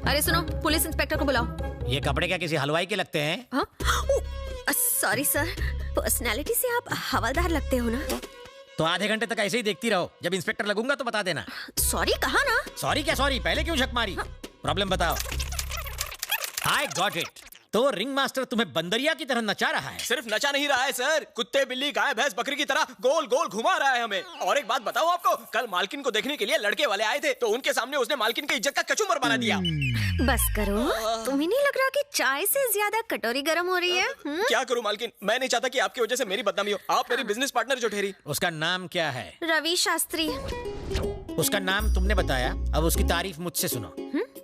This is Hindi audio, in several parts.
अरे सुनो, पुलिस इंस्पेक्टर को बुलाओ। ये कपड़े क्या किसी हलवाई के लगते हैं? हाँ? सॉरी सर, पर्सनालिटी से आप हवलदार लगते हो ना। तो आधे घंटे तक ऐसे ही देखती रहो, जब इंस्पेक्टर लगूंगा तो बता देना। सॉरी कहा ना। सॉरी क्या सॉरी, पहले क्यों झक मारी? प्रॉब्लम बताओ। I got it. तो रिंग मास्टर तुम्हें बंदरिया की तरह नचा रहा है। सिर्फ नचा नहीं रहा है सर, कुत्ते बिल्ली गाय भैंस बकरी की तरह गोल गोल घुमा रहा है हमें। और एक बात बताऊं आपको, कल मालकिन को देखने के लिए लड़के वाले आए थे, तो उनके सामने उसने मालकिन की इज्जत का कचूमर बना दिया। बस करो, तुम्हें नहीं लग रहा कि चाय से ज्यादा कटोरी गर्म हो रही है? क्या करूं मालकिन, मैं नहीं चाहता कि आपकी वजह से मेरी बदनामी हो। आप मेरी बिजनेस पार्टनर जो ठहरी। उसका नाम क्या है? रवि शास्त्री। उसका नाम तुमने बताया, अब उसकी तारीफ मुझसे सुनो।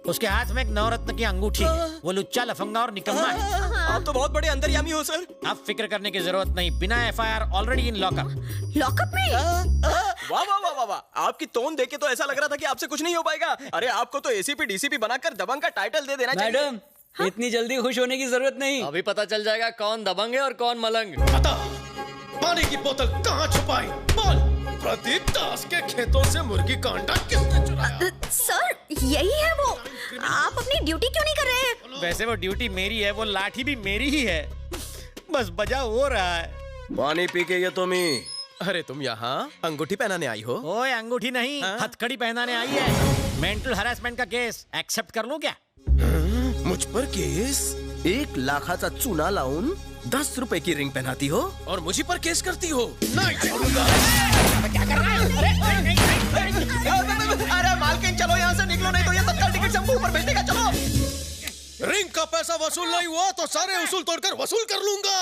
उसके हाथ में एक नवरत्न की अंगूठी है। वो लुच्चा लफंगा और निकम्मा है। आप तो बहुत बड़े अंतर्यामी हो सर। अब फिक्र करने की जरूरत नहीं, बिना FIR already in lockup. Lockup में? वाह वाह वाह वाह वाह, आपकी टोन देख के तो ऐसा लग रहा था कि आपसे कुछ नहीं हो पाएगा। अरे आपको तो ACP DCP बनाकर दबंग का टाइटल दे देना चाहिए। मैडम, इतनी जल्दी खुश होने की जरूरत नहीं, अभी पता चल जाएगा कौन दबंग है और कौन मलंग। बता, पानी की बोतल कहाँ छुपाई? बोल। प्रदीप दास के खेतों से मुर्गी का अंडा किसने चुराया? सर, यही है वो। आप अपनी ड्यूटी क्यों नहीं कर रहे हैं? वैसे वो ड्यूटी मेरी है, वो लाठी भी मेरी ही है, बस बजा हो रहा है। पानी पी के ये तुम ही। अरे तुम यहाँ अंगूठी पहनाने आई हो? ओए अंगूठी नहीं, हथकड़ी पहनाने आई है। मेंटल हरासमेंट का केस एक्सेप्ट कर लूं क्या? मुझ पर केस? 1 लाखाचा चुना लावून 10 रुपए की रिंग पहनाती हो और मुझी पर केस करती हो? नहीं छोड़ूंगा। क्या कर रहा है? अरे मालकिन चलो यहाँ से निकलो, नहीं तो ये तत्काल टिकट से हमको ऊपर भेज देगा। चलो। रिंग का पैसा वसूल नहीं हुआ तो सारे उसूल तोड़कर वसूल कर लूंगा।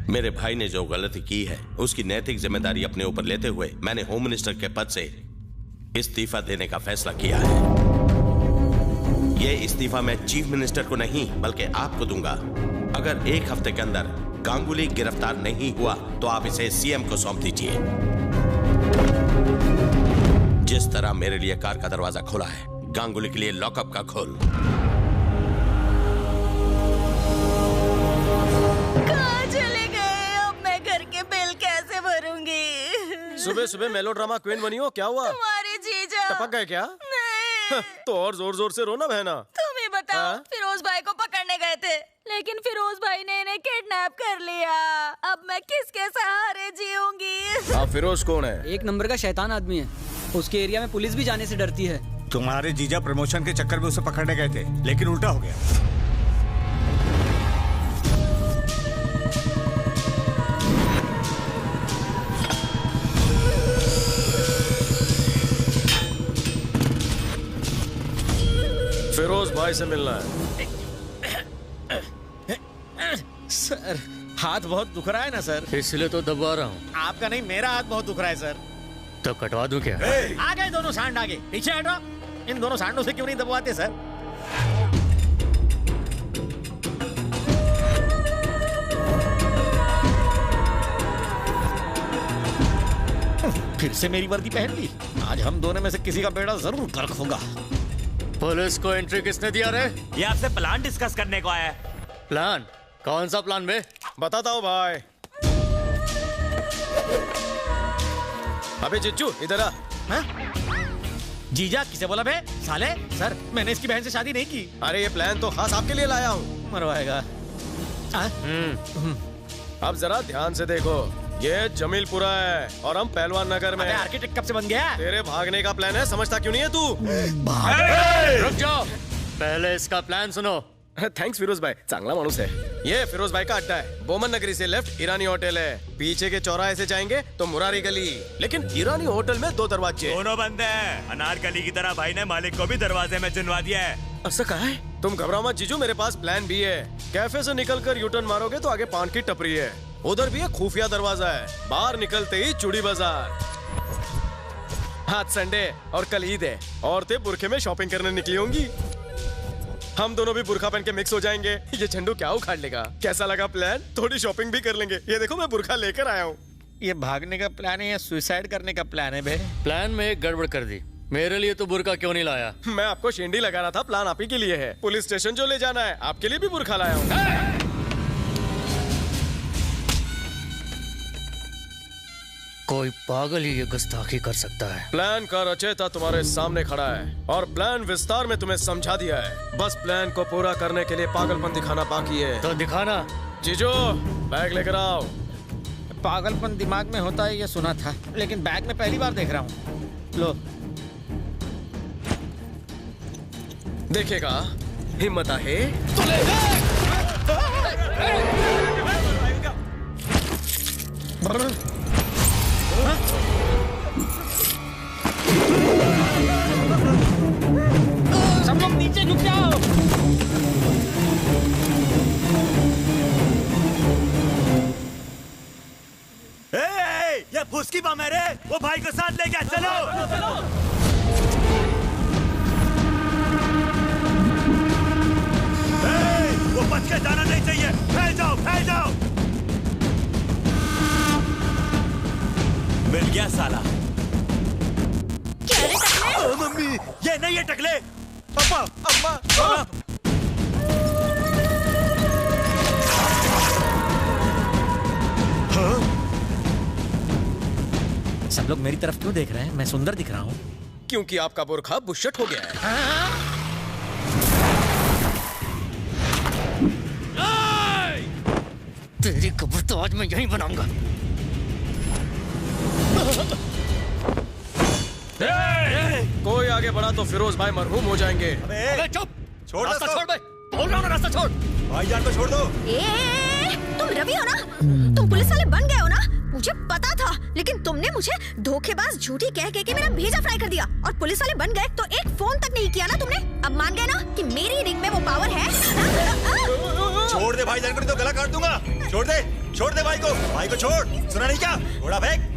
मेरे भाई ने जो गलती की है उसकी नैतिक जिम्मेदारी अपने ऊपर लेते हुए मैंने होम मिनिस्टर के पद से इस्तीफा देने का फैसला किया है। यह इस्तीफा मैं चीफ मिनिस्टर को नहीं बल्कि आपको दूंगा। अगर 1 हफ्ते के अंदर गांगुली गिरफ्तार नहीं हुआ तो आप इसे CM को सौंप दीजिए। जिस तरह मेरे लिए कार का दरवाजा खोला है, गांगुली के लिए लॉकअप का खोल। कहाँ चले गए? अब मैं घर के बिल कैसे भरूंगी? सुबह सुबह मेलोड्रामा क्वीन बनी हो, क्या हुआ? तुम्हारे जीजा टपक गए क्या? नहीं। तो और जोर जोर से रो ना बहना। तुम ही बताओ। फिरोज भाई को पकड़ने गए थे, लेकिन फिरोज भाई ने इन्हें किडनैप कर लिया। अब मैं किसके सहारे जीऊंगी? आप फिरोज कौन है? 1 नंबर का शैतान आदमी है। उसके एरिया में पुलिस भी जाने से डरती है। तुम्हारे जीजा प्रमोशन के चक्कर में उसे पकड़ने गए थे, लेकिन उल्टा हो गया। फिरोज भाई से मिलना है। सर, हाथ बहुत दुख रहा है ना सर? इसलिए तो दबा रहा हूँ। आपका नहीं, मेरा हाथ बहुत दुख रहा है सर। तो कटवा दूं क्या? आगे दोनों सांड आगे, पीछे हटो। इन दोनों सांडों से क्यों नहीं दबवाते सर? फिर से मेरी वर्दी पहन ली। आज हम दोनों में से किसी का बेड़ा जरूर गर्क होगा। पुलिस को एंट्री किसने दिया रे? ये आपसे प्लान डिस्कस करने को आया है। प्लान? कौन सा प्लान बे? बताता हूँ भाई। अबे जिज्जू इधर आ। जीजा किसे बोला बे? साले सर, मैंने इसकी बहन से शादी नहीं की। अरे ये प्लान तो खास आपके लिए लाया हूँ। मरवाएगा। अब जरा ध्यान से देखो, ये जमीलपुरा है और हम पहलवान नगर में। आर्किटेक्ट कब से बन गया? तेरे भागने का प्लान है, समझता क्यों नहीं है तू? रुक जाओ, पहले इसका प्लान सुनो। थैंक्स फिरोज भाई, चांगला मानुस है। ये फिरोज भाई का अड्डा है। बोमन नगरी से लेफ्ट ईरानी होटल है। पीछे के चौराहे से जाएंगे तो मुरारी गली। लेकिन ईरानी होटल में 2 दरवाजे। दोनों बंद है। अनारकली की तरह भाई ने मालिक को भी दरवाजे में चुनवा दिया है। ऐसा कहा है? तुम घबराओ मत जीजू, मेरे पास प्लान भी है। कैफे से निकलकर यूटर्न मारोगे तो आगे पान की टपरी है, उधर भी एक खुफिया दरवाजा है। बाहर निकलते ही चूड़ी बाजार। आज संडे और कल ईद है। औरतें बुरखे में शॉपिंग करने निकली होंगी। हम दोनों भी बुरखा पहन के मिक्स हो जाएंगे। ये झंडू क्या उखाड़ लेगा? कैसा लगा प्लान? थोड़ी शॉपिंग भी कर लेंगे। ये देखो मैं बुरखा लेकर आया हूँ। ये भागने का प्लान है या सुसाइड करने का प्लान है बे? प्लान में एक गड़बड़ कर दी। मेरे लिए तो बुरका क्यों नहीं लाया? मैं आपको शेंडी लगा रहा था, प्लान आप ही के लिए है। पुलिस स्टेशन जो ले जाना है, आपके लिए भी बुरखा लाया हूँ। कोई पागल ही ये गुस्ताखी कर सकता है। प्लान का रचयिता तुम्हारे सामने खड़ा है और प्लान विस्तार में तुम्हें समझा दिया है। बस प्लान को पूरा करने के लिए पागलपन दिखाना बाकी है। तो दिखाना। जीजू बैग लेकर आओ। पागलपन दिमाग में होता है ये सुना था, लेकिन बैग में पहली बार देख रहा हूँ। लो देखेगा, हिम्मत आहे तो ले ले। सब लोग नीचे झुक जाओ। ये फुसकी बम है रे, वो भाई को साथ लेके चलो। वो बच के जाना नहीं चाहिए। फैल जाओ, फैल जाओ। मिल गया साला। क्या रे टकले? मम्मी, ये नहीं है टकले। पापा, अम्मा, सब लोग मेरी तरफ क्यों देख रहे हैं? मैं सुंदर दिख रहा हूँ? क्योंकि आपका बुरखा बुशट हो गया है। तेरी कब्र तो आज मैं यहीं बनाऊंगा। कोई आगे बढ़ा तो फिरोज भाई मरहूम हो जाएंगे। अबे चुप, छोड़ रास्ता छोड़ बे। बोल रहा हूँ ना, रास्ता छोड़। भाईजान को छोड़ दो। तुम रवि हो ना? तुम पुलिस वाले बन गए हो ना? मुझे पता था, लेकिन तुमने मुझे धोखेबाज झूठी कह के मेरा भेजा फ्राई कर दिया और पुलिस वाले बन गए तो एक फोन तक नहीं किया ना तुमने। अब मान गए ना कि मेरी रिंग में वो पावर है। छोड़ दे भाईजान को, नहीं तो गला काट दूंगा। छोड़ दे भाई को छोड़। सुना नहीं क्या? थोड़ा फेंक।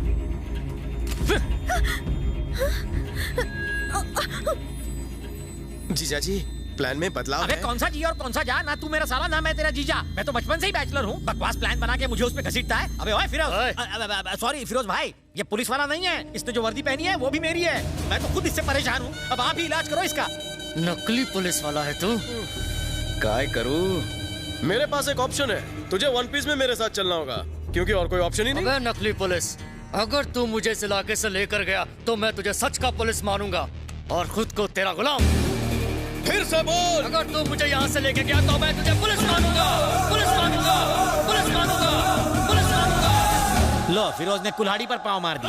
जीजा जी प्लान में बदलाव अबे है। कौन सा जी और कौन सा जा? ना तू मेरा साला ना मैं तेरा जीजा। मैं तो बचपन से ही बैचलर हूँ। बकवास प्लान बना के मुझे उसमें घसीटता है। अबे ओए फिरोज, सॉरी फिरोज भाई, ये पुलिस वाला नहीं है। इसने जो वर्दी पहनी है वो भी मेरी है। मैं तो खुद इससे परेशान हूँ। अब आप ही इलाज करो इसका। नकली पुलिस वाला है तू। काय करूँ? मेरे पास एक ऑप्शन है। तुझे वन पीस में मेरे साथ चलना होगा, क्योंकि और कोई ऑप्शन ही नहीं। अबे नकली पुलिस, अगर तू मुझे इस इलाके से लेकर गया तो मैं तुझे सच का पुलिस मानूंगा और खुद को तेरा गुलाम। फिर से बोल। अगर तू मुझे यहाँ से लेके गया तो मैं तुझे पुलिस मानूंगा, पुलिस मानूंगा, पुलिस मानूंगा, पुलिस मानूंगा। लो फिरोज ने कुल्हाड़ी पर पाँव मार दी।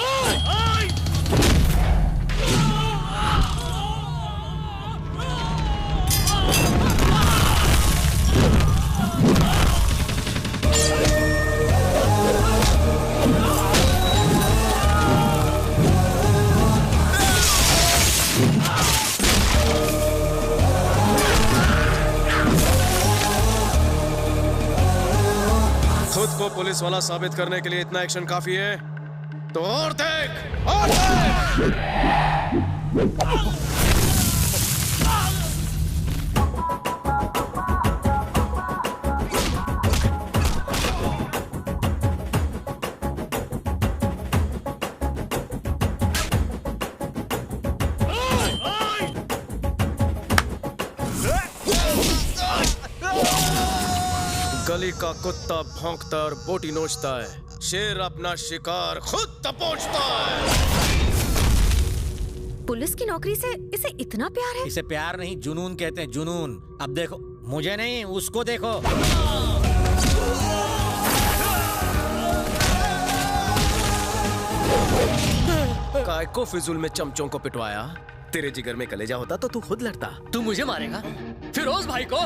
खुद को पुलिस वाला साबित करने के लिए इतना एक्शन काफी है, तो और देख, और देख। गली का कुत्ता भौंकता और बोटी नोचता है, शेर अपना शिकार खुद दबोचता है। पुलिस की नौकरी से इसे इतना प्यार है? इसे प्यार नहीं, जुनून कहते हैं, जुनून। अब देखो, मुझे नहीं उसको देखो। काय को फिजूल में चमचों को पिटवाया? तेरे जिगर में कलेजा होता तो तू खुद लड़ता। तू मुझे मारेगा? फिरोज भाई को?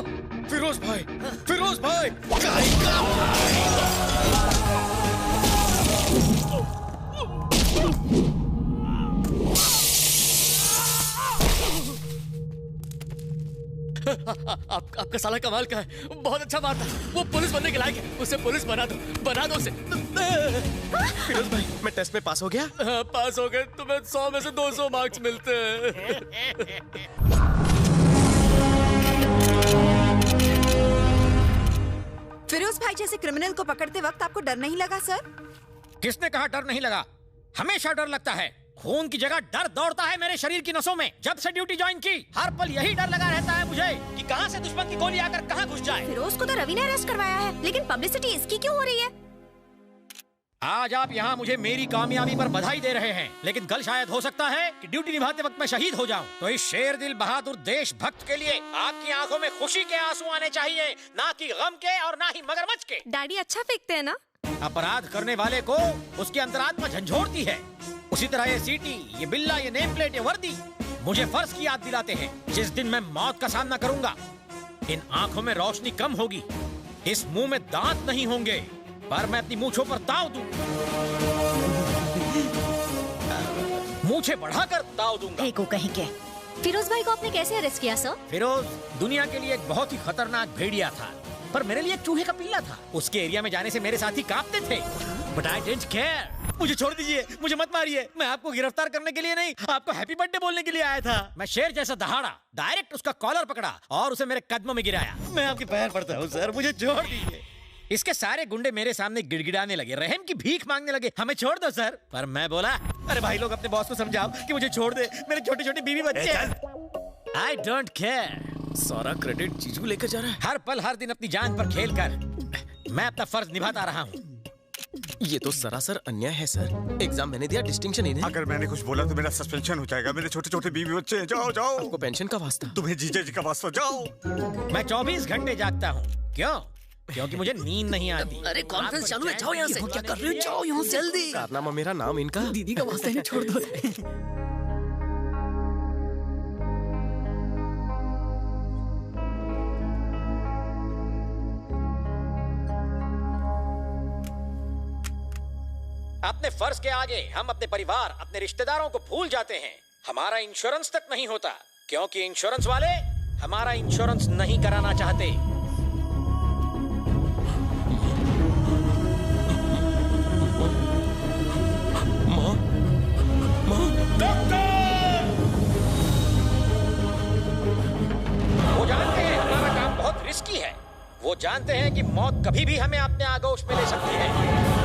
फिरोज भाई, फिरोज भाई, काय का आपका साला कमाल का है, बहुत अच्छा मारता है। वो पुलिस बनने के लायक है, उसे पुलिस बना दो, बना दो उसे। फिरोज भाई, मैं टेस्ट में पास हो गया? हाँ, पास हो गए। तुम्हें 100 में से 200 मार्क्स मिलते हैं। फिरोज भाई जैसे क्रिमिनल को पकड़ते वक्त आपको डर नहीं लगा सर? किसने कहा डर नहीं लगा? हमेशा डर लगता है। खून की जगह डर दौड़ता है मेरे शरीर की नसों में। जब से ड्यूटी ज्वाइन की, हर पल यही डर लगा रहता है मुझे कि कहां से दुश्मन की गोली आकर कहां घुस जाए। फिरोज को तो रवि ने अरेस्ट करवाया है, लेकिन पब्लिसिटी इसकी क्यों हो रही है? आज आप यहाँ मुझे मेरी कामयाबी पर बधाई दे रहे हैं, लेकिन कल शायद हो सकता है कि ड्यूटी निभाते वक्त मैं शहीद हो जाऊं। तो इस शेर दिल बहादुर देशभक्त के लिए आपकी आंखों में खुशी के आंसू आने चाहिए, ना कि गम के और ना ही मगरमच्छ के। डैडी अच्छा फेंकते हैं ना? अपराध करने वाले को उसकी अंतरात्मा झंझोड़ती है। उसी तरह ये सीटी, ये बिल्ला, ये नेम प्लेट, ये वर्दी मुझे फर्ज की याद दिलाते हैं। जिस दिन मैं मौत का सामना करूंगा, इन आंखों में रोशनी कम होगी, इस मुंह में दांत नहीं होंगे, पर मैं अपनी मूंछों पर ताव दूं, मूंछें बढ़ाकर ताव दूंगा। को कहीं के। फिरोज भाई को आपने कैसे अरेस्ट किया सर? फिरोज दुनिया के लिए एक बहुत ही खतरनाक भेड़िया था, पर मेरे लिए एक चूहे का पिल्ला था। उसके एरिया में जाने से मेरे साथी कांपते थे, बट आई डिडंट केयर। मुझे छोड़ दीजिए, मुझे मत मारिए। मैं आपको गिरफ्तार करने के लिए नहीं, आपको हैप्पी बर्थडे बोलने के लिए आया था। मैं शेर जैसा दहाड़ा, डायरेक्ट उसका कॉलर पकड़ा और उसे मेरे कदमों में गिराया। मैं आपके पैर पड़ता हूँ सर, मुझे छोड़ दीजिए। इसके सारे गुंडे मेरे सामने गिड़गिड़ाने लगे, रहम की भीख मांगने लगे, हमें छोड़ दो सर। पर मैं बोला, अरे भाई लोग अपने बॉस को समझाओ कि मुझे छोड़ दे, मेरे छोटे छोटे बीवी बच्चे हैं। I don't care. सारा क्रेडिट जीजू लेकर जा रहा है। हर पल हर दिन अपनी जान पर खेल कर मैं अपना फर्ज निभाता रहा हूँ। ये तो सरासर अन्याय है सर। एग्जाम मैंने दिया, डिस्टिंक्शन इन्हें। अगर मैंने कुछ बोला तो मेरा सस्पेंशन हो जाएगा। मेरे छोटे छोटे बीवी बच्चे हैं। जाओ जाओ। आपको पेंशन का वास्ता? तुम्हें जीजा जी का वास्ता। जाओ। मैं 24 घंटे जागता हूँ। क्यों? क्योंकि मुझे नींद नहीं आती। अरे कॉन्फ्रेंस चालू है, जाओ यहाँ से। क्या कर रहे हो? जाओ यहाँ से जल्दी। कारनामा मेरा नाम इनका। दीदी का वास्ता नहीं, छोड़ दो। अपने फर्ज के आगे हम अपने परिवार, अपने रिश्तेदारों को भूल जाते हैं। हमारा इंश्योरेंस तक नहीं होता, क्योंकि इंश्योरेंस वाले हमारा इंश्योरेंस नहीं कराना चाहते। वो जानते हैं हमारा काम बहुत रिस्की है। वो जानते हैं कि मौत कभी भी हमें अपने आगोश में ले सकती है।